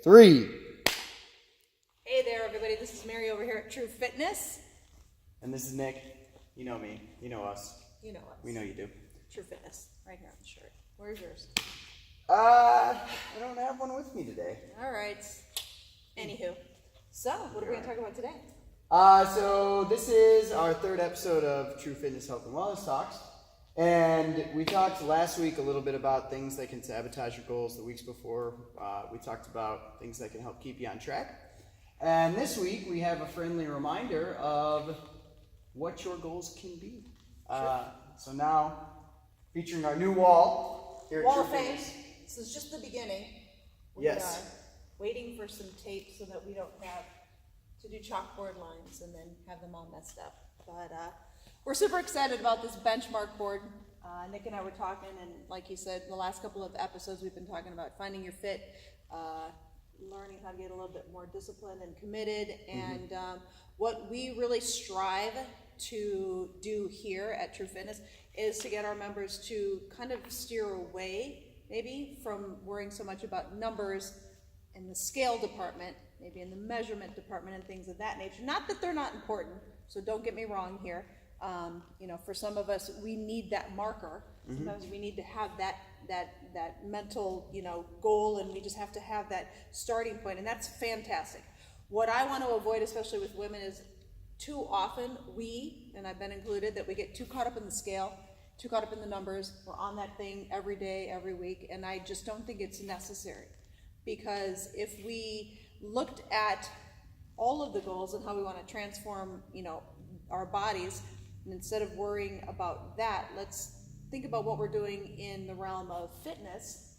3. Hey there, everybody. This is Mary over here at TruFitness. And this is Nick. You know me. You know us. You know us. We know you do. TruFitness, right here on the shirt. Where's yours? I don't have one with me today. All right. Anywho, so what are we going to talk about today? So this is our 3rd episode of TruFitness Health and Wellness Talks. And we talked last week a little bit about things that can sabotage your goals. The weeks before, we talked about things that can help keep you on track. And this week, we have a friendly reminder of what your goals can be. So now, featuring our new wall here at Wall of TruFitness. Fame. This is just the beginning. We Yes. are waiting for some tape so that we don't have to do chalkboard lines and then have them all messed up. But we're super excited about this benchmark board. Nick and I were talking, and like you said, the last couple of episodes we've been talking about finding your fit, learning how to get a little bit more disciplined and committed. And what we really strive to do here at TruFitness is to get our members to kind of steer away maybe from worrying so much about numbers in the scale department, maybe in the measurement department and things of that nature. Not that they're not important, so don't get me wrong here. For some of us, we need that marker. Sometimes we need to have that mental, goal, and we just have to have that starting point, and that's fantastic. What I want to avoid, especially with women, is too often we, and I've been included, that we get too caught up in the scale, too caught up in the numbers. We're on that thing every day, every week, and I just don't think it's necessary. Because if we looked at all of the goals and how we want to transform, our bodies, and instead of worrying about that, let's think about what we're doing in the realm of fitness.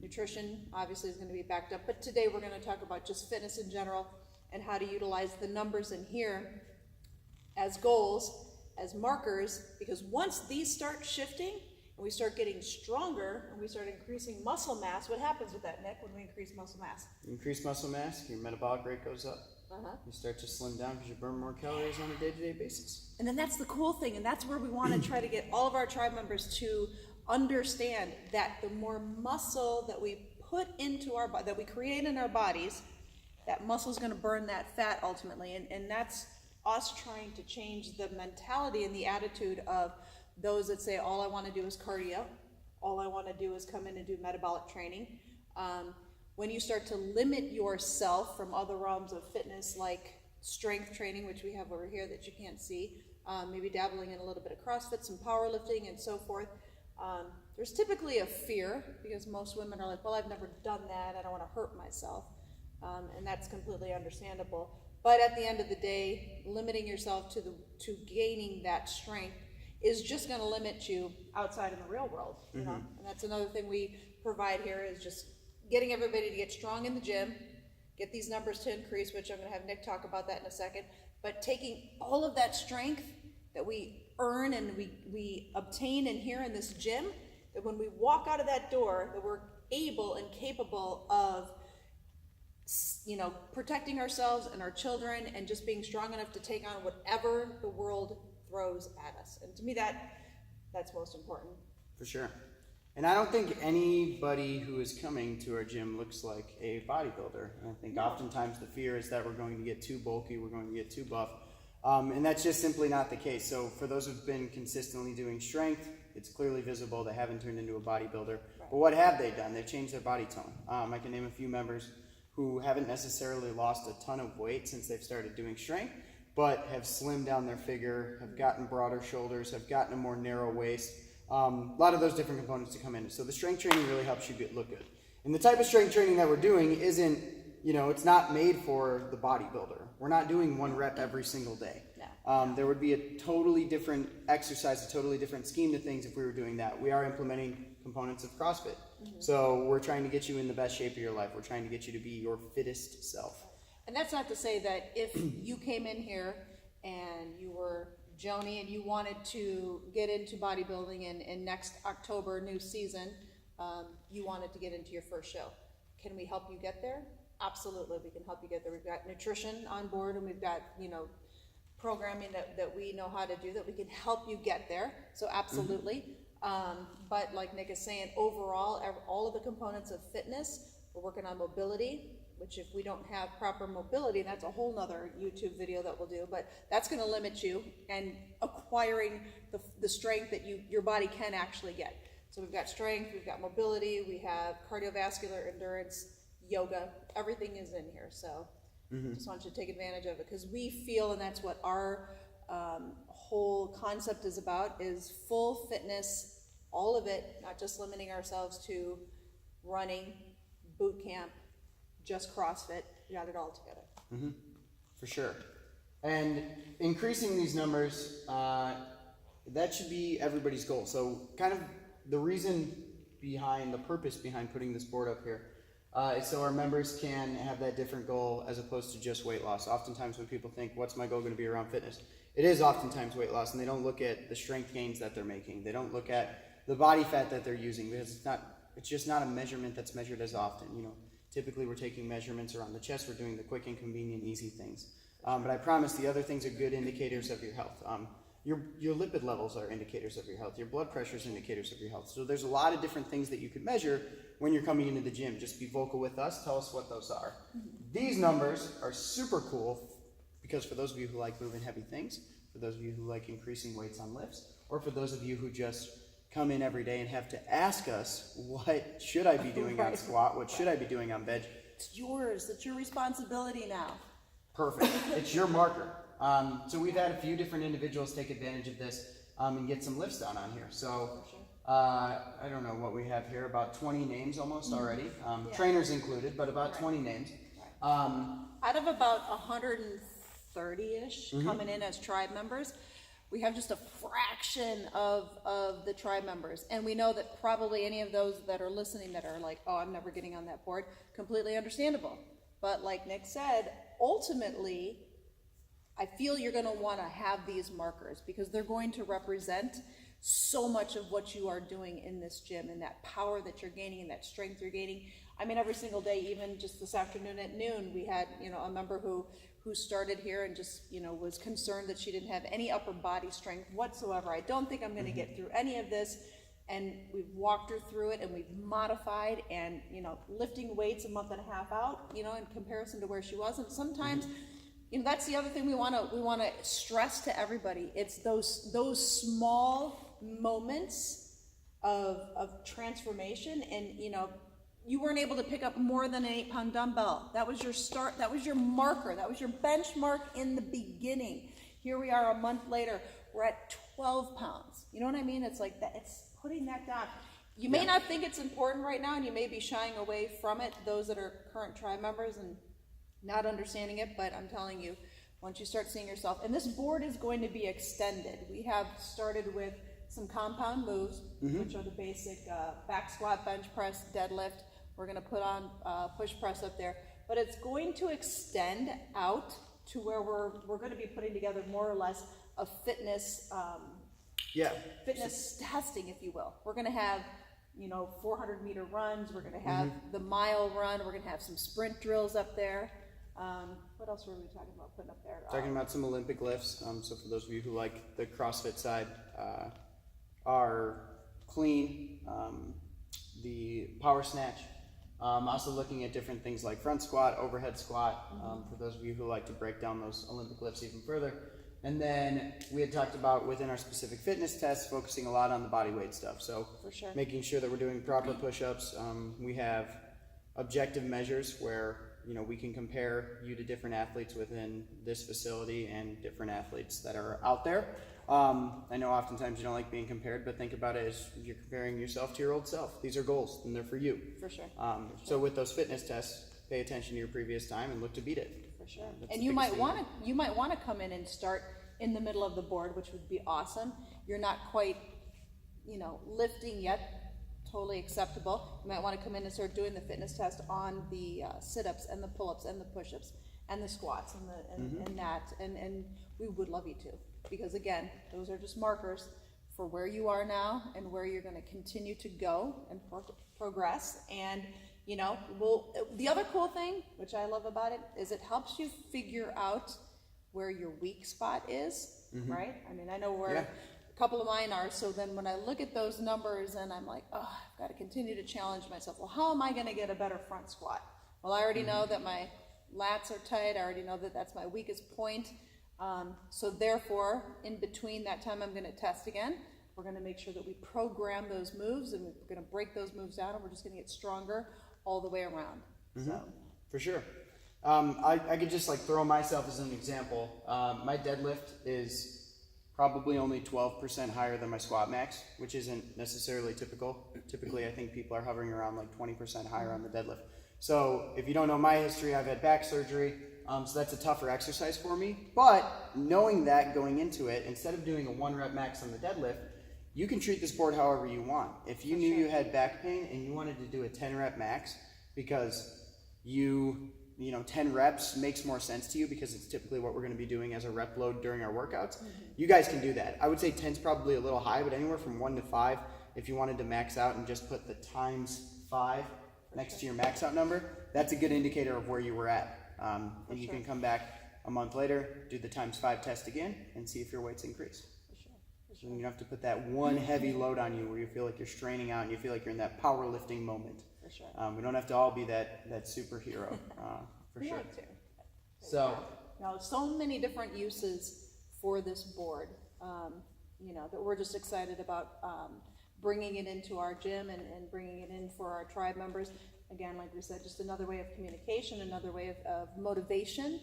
Nutrition obviously is going to be backed up, but today we're going to talk about just fitness in general and how to utilize the numbers in here as goals, as markers, because once these start shifting and we start getting stronger and we start increasing muscle mass, what happens with that, Nick, when we increase muscle mass? Increase muscle mass, your metabolic rate goes up. You start to slim down because you burn more calories on a day-to-day basis. And then that's the cool thing, and that's where we want to try to get all of our tribe members to understand that the more muscle that we put into our body, that we create in our bodies, that muscle is going to burn that fat ultimately. And that's us trying to change the mentality and the attitude of those that say, all I want to do is cardio, all I want to do is come in and do metabolic training. When you start to limit yourself from other realms of fitness like strength training, which we have over here that you can't see, maybe dabbling in a little bit of CrossFit, some powerlifting and so forth, there's typically a fear because most women are like, well, I've never done that, I don't want to hurt myself, and that's completely understandable. But at the end of the day, limiting yourself to gaining that strength is just going to limit you outside in the real world, you know? And that's another thing we provide here is just getting everybody to get strong in the gym, get these numbers to increase, which I'm going to have Nick talk about that in a second, but taking all of that strength that we earn and we obtain in here in this gym, that when we walk out of that door, that we're able and capable of, protecting ourselves and our children and just being strong enough to take on whatever the world throws at us. And to me, that's most important. For sure. And I don't think anybody who is coming to our gym looks like a bodybuilder. I think oftentimes the fear is that we're going to get too bulky, we're going to get too buff. And that's just simply not the case. So for those who've been consistently doing strength, it's clearly visible. They haven't turned into a bodybuilder. Right. But what have they done? They've changed their body tone. I can name a few members who haven't necessarily lost a ton of weight since they've started doing strength, but have slimmed down their figure, have gotten broader shoulders, have gotten a more narrow waist. A lot of those different components to come in. So the strength training really helps you look good. And the type of strength training that we're doing isn't, it's not made for the bodybuilder. We're not doing 1 rep every single day. No. There would be a totally different exercise, a totally different scheme to things if we were doing that. We are implementing components of CrossFit. So we're trying to get you in the best shape of your life. We're trying to get you to be your fittest self. And that's not to say that if you came in here and you were Joni and you wanted to get into bodybuilding and next October, new season, you wanted to get into your first show. Can we help you get there? Absolutely, we can help you get there. We've got nutrition on board and we've got, programming that we know how to do, that we can help you get there. So absolutely. But like Nick is saying, overall, all of the components of fitness, we're working on mobility, which if we don't have proper mobility, that's a whole nother YouTube video that we'll do, but that's going to limit you and acquiring the strength that your body can actually get. So we've got strength, we've got mobility, we have cardiovascular endurance, yoga, everything is in here. So just want you to take advantage of it, because we feel, and that's what our whole concept is about, is full fitness, all of it, not just limiting ourselves to running, boot camp, just CrossFit. We got it all together. For sure. And increasing these numbers, that should be everybody's goal. So kind of the reason behind, the purpose behind putting this board up here is so our members can have that different goal as opposed to just weight loss. Oftentimes when people think, what's my goal going to be around fitness? It is oftentimes weight loss, and they don't look at the strength gains that they're making. They don't look at the body fat that they're using, because it's just not a measurement that's measured as often. You know, typically we're taking measurements around the chest. We're doing the quick and convenient, easy things. But I promise the other things are good indicators of your health. Your lipid levels are indicators of your health. Your blood pressure is indicators of your health. So there's a lot of different things that you could measure when you're coming into the gym. Just be vocal with us. Tell us what those are. These numbers are super cool, because for those of you who like moving heavy things, for those of you who like increasing weights on lifts, or for those of you who just come in every day and have to ask us, what should I be doing on squat? What should I be doing on bench? It's yours. It's your responsibility now. Perfect. It's your marker. So we've had a few different individuals take advantage of this and get some lifts done on here. So I don't know what we have here, about 20 names almost already. Trainers included, but about 20 names. Out of about 130-ish coming in as tribe members, we have just a fraction of the tribe members. And we know that probably any of those that are listening that are like, oh, I'm never getting on that board, completely understandable. But like Nick said, ultimately, I feel you're going to want to have these markers, because they're going to represent so much of what you are doing in this gym, and that power that you're gaining and that strength you're gaining. I mean, every single day, even just this afternoon at noon, we had, a member who started here and just, was concerned that she didn't have any upper body strength whatsoever. I don't think I'm going to get through any of this. And we've walked her through it, and we've modified, and, lifting weights a month and a half out, in comparison to where she was. And sometimes, that's the other thing we want to stress to everybody. It's those small moments of transformation. And, you weren't able to pick up more than an 8-pound dumbbell. That was your start. That was your marker. That was your benchmark in the beginning. Here we are a month later. We're at 12 pounds. You know what I mean? It's like that. It's putting that down. You may not think it's important right now, and you may be shying away from it, those that are current tribe members, and not understanding it, but I'm telling you, once you start seeing yourself, and this board is going to be extended. We have started with some compound moves, which are the basic back squat, bench press, deadlift. We're going to put on push press up there, but it's going to extend out to where we're going to be putting together more or less a fitness fitness testing, if you will. We're going to have 400-meter runs. We're going to have the mile run. We're going to have some sprint drills up there. What else were we talking about putting up there? Talking about some Olympic lifts. So for those of you who like the CrossFit side, our clean, the power snatch. Also looking at different things like front squat, overhead squat, for those of you who like to break down those Olympic lifts even further. And then we had talked about, within our specific fitness tests, focusing a lot on the body weight stuff. So For sure. making sure that we're doing proper push-ups. We have objective measures where we can compare you to different athletes within this facility and different athletes that are out there. I know oftentimes you don't like being compared, but think about it as you're comparing yourself to your old self. These are goals, and they're for you. For sure. So with those fitness tests, pay attention to your previous time and look to beat it. For sure. That's And the you might biggest thing. want to come in and start in the middle of the board, which would be awesome. You're not quite, lifting yet. Totally acceptable. You might want to come in and start doing the fitness test on the sit-ups and the pull-ups and the push-ups and the squats and we would love you to, because again, those are just markers for where you are now and where you're going to continue to go and progress. And the other cool thing, which I love about it, is it helps you figure out where your weak spot is, right? I mean, I know where a couple of mine are, so then when I look at those numbers and I'm like, oh, I've got to continue to challenge myself. Well, how am I going to get a better front squat? well, I already know that my lats are tight, I already know that that's my weakest point. So therefore, in between that time I'm gonna test again. We're gonna make sure that we program those moves, and we're gonna break those moves down, and we're just gonna get stronger all the way around. So. For sure. I could just like throw myself as an example. My deadlift is probably only 12% higher than my squat max, which isn't necessarily typical. Typically, I think people are hovering around like 20% higher on the deadlift. So if you don't know my history, I've had back surgery, so that's a tougher exercise for me. But knowing that going into it, instead of doing a 1 rep max on the deadlift, you can treat this board however you want. If you knew you had back pain and you wanted to do a 10 rep max because you know, 10 reps makes more sense to you because it's typically what we're going to be doing as a rep load during our workouts. You guys can do that. I would say 10's probably a little high, but anywhere from 1 to 5, if you wanted to max out and just put the times 5 next to your max out number, that's a good indicator of where you were at. And you can come back a month later, do the times 5 test again, and see if your weight's increased. So you don't have to put that one heavy load on you where you feel like you're straining out and you feel like you're in that powerlifting moment. For sure. We don't have to all be that superhero, for sure. Like to. So, now, so many different uses for this board, you know, that we're just excited about bringing it into our gym and bringing it in for our tribe members. Again, like we said, just another way of communication, another way of motivation,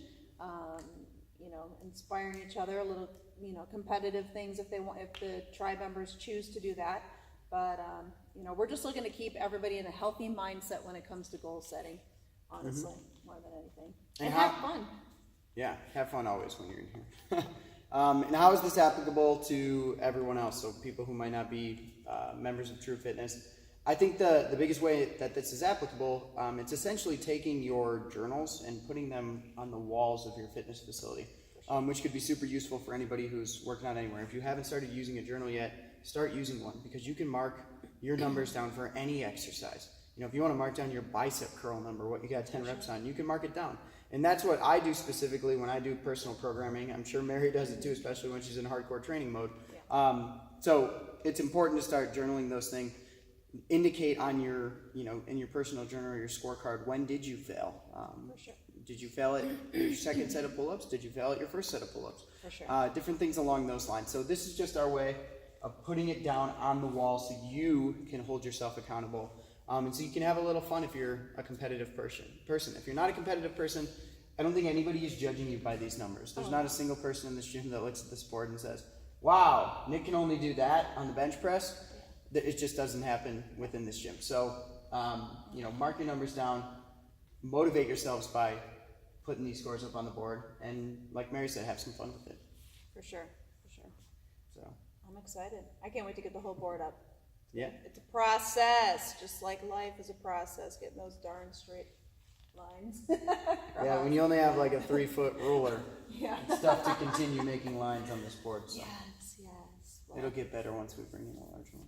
you know, inspiring each other, a little, you know, competitive things if they want, if the tribe members choose to do that. But, you know, we're just looking to keep everybody in a healthy mindset when it comes to goal setting, honestly, more than anything. And have fun. Yeah, have fun always when you're in here. And how is this applicable to everyone else? So people who might not be members of TruFitness. I think the biggest way that this is applicable, it's essentially taking your journals and putting them on the walls of your fitness facility, which could be super useful for anybody who's working out anywhere. If you haven't started using a journal yet, start using one, because you can mark your numbers down for any exercise. You know, if you want to mark down your bicep curl number, what you got 10 reps on, you can mark it down. And that's what I do specifically when I do personal programming. I'm sure Mary does it too, especially when she's in hardcore training mode. So it's important to start journaling those things. Indicate on your, you know, in your personal journal or your scorecard, when did you fail? For sure. Did you fail at your second set of pull-ups? Did you fail at your first set of pull-ups? For sure. Different things along those lines. So this is just our way of putting it down on the wall so you can hold yourself accountable. And so you can have a little fun if you're a competitive person. If you're not a competitive person, I don't think anybody is judging you by these numbers. There's not a single person in this gym that looks at this board and says, wow, Nick can only do that on the bench press. It just doesn't happen within this gym. So, you know, mark your numbers down, motivate yourselves by putting these scores up on the board, and like Mary said, have some fun with it. For sure, for sure. So I'm excited. I can't wait to get the whole board up. yeah. It's a process, just like life is a process, getting those darn straight lines. Yeah, when you only have like a 3-foot ruler, Yeah. it's tough to continue making lines on this board. So Yes. Well, it'll get better once we bring in a large one.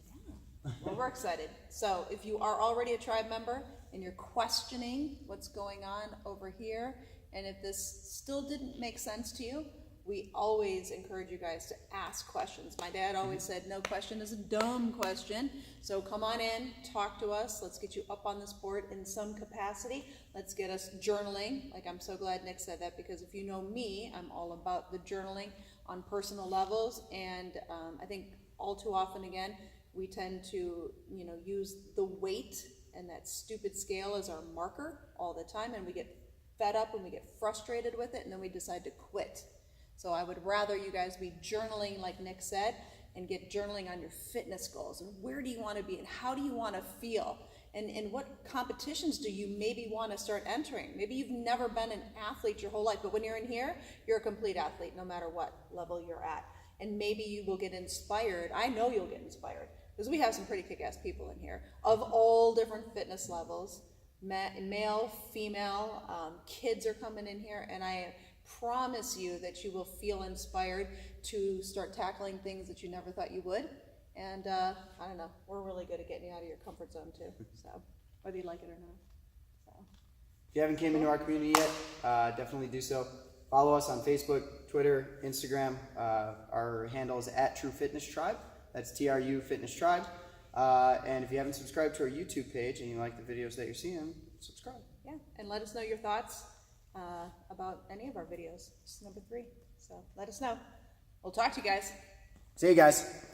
well, we're excited. So if you are already a tribe member and you're questioning what's going on over here, and if this still didn't make sense to you, we always encourage you guys to ask questions. My dad always said, no question is a dumb question. So come on in, talk to us. Let's get you up on this board in some capacity. Let's get us journaling. Like, I'm so glad Nick said that, because if you know me, I'm all about the journaling on personal levels. And I think all too often, again, we tend to, you know, use the weight and that stupid scale as our marker all the time, and we get fed up and we get frustrated with it, and then we decide to quit. So I would rather you guys be journaling, like Nick said, and get journaling on your fitness goals, and where do you want to be, and how do you want to feel, and what competitions do you maybe want to start entering. Maybe you've never been an athlete your whole life, but when you're in here, you're a complete athlete no matter what level you're at. And maybe you will get inspired. I know you'll get inspired, because we have some pretty kick-ass people in here of all different fitness levels, male, female, kids are coming in here, and I promise you that you will feel inspired to start tackling things that you never thought you would. And I don't know, we're really good at getting you out of your comfort zone too, so whether you like it or not. So. If you haven't came into our community yet, definitely do so. Follow us on Facebook, Twitter, Instagram. Our handle is @TruFitnessTribe. That's TRU Fitness Tribe. And if you haven't subscribed to our YouTube page and you like the videos that you're seeing, subscribe. Yeah, and and let us know your thoughts about any of our videos. This is number 3, so let us know. We'll talk to you guys. See you guys.